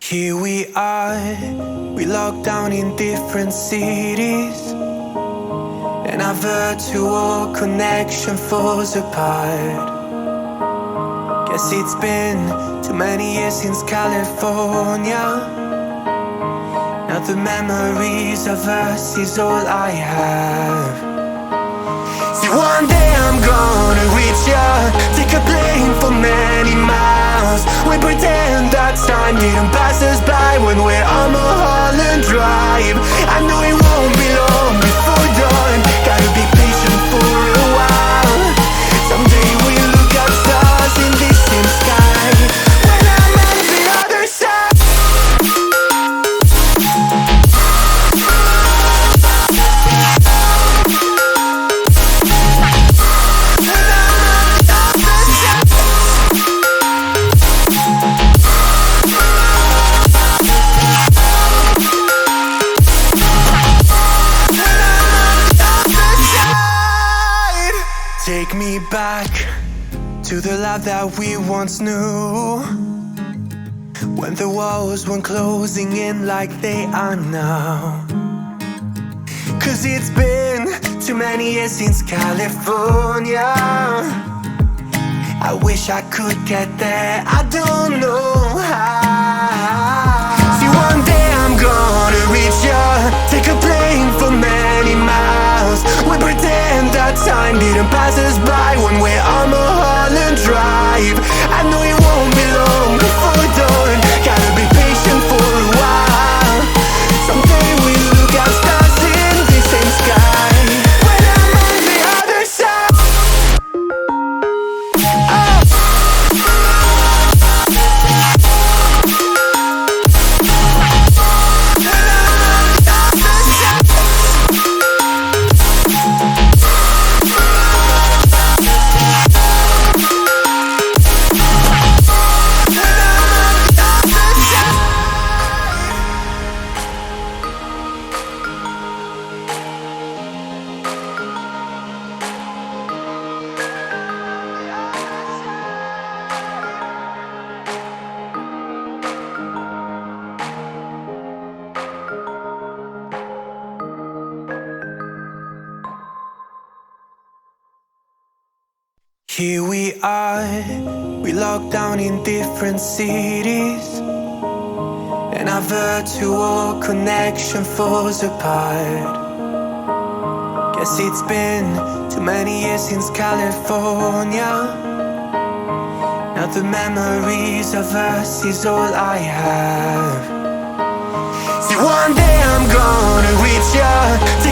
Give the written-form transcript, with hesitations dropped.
Here we are, we locked down in different cities, and our virtual connection falls apart. Guess it's been too many years since California. Now the memories of us is all I have. See, one day I'm gonna reach ya, take a plane for many miles. We pretend that time didn't pass us by when we're on Mulholland Drive. I know it won't be long before dawn, gotta be patient for a while. Someday we'll look at stars in this same sky, when I'm on the other side. Take me back to the life that we once knew, when the walls weren't closing in like they are now. Cause it's been too many years since California. I wish I could get there, I don't know how. See, one day I'm gonna reach ya, take a plane for many miles. We pretend that time didn't pass us by when we're on Mulholland Drive. I know it won't be long before dawn, gotta be patient for a while. Someday we'll look at stars in the same sky, when I'm on the other side. Here we are, we locked down in different cities, and our virtual connection falls apart. Guess it's been too many years since California. Now the memories of us is all I have. See, one day I'm gonna reach ya, take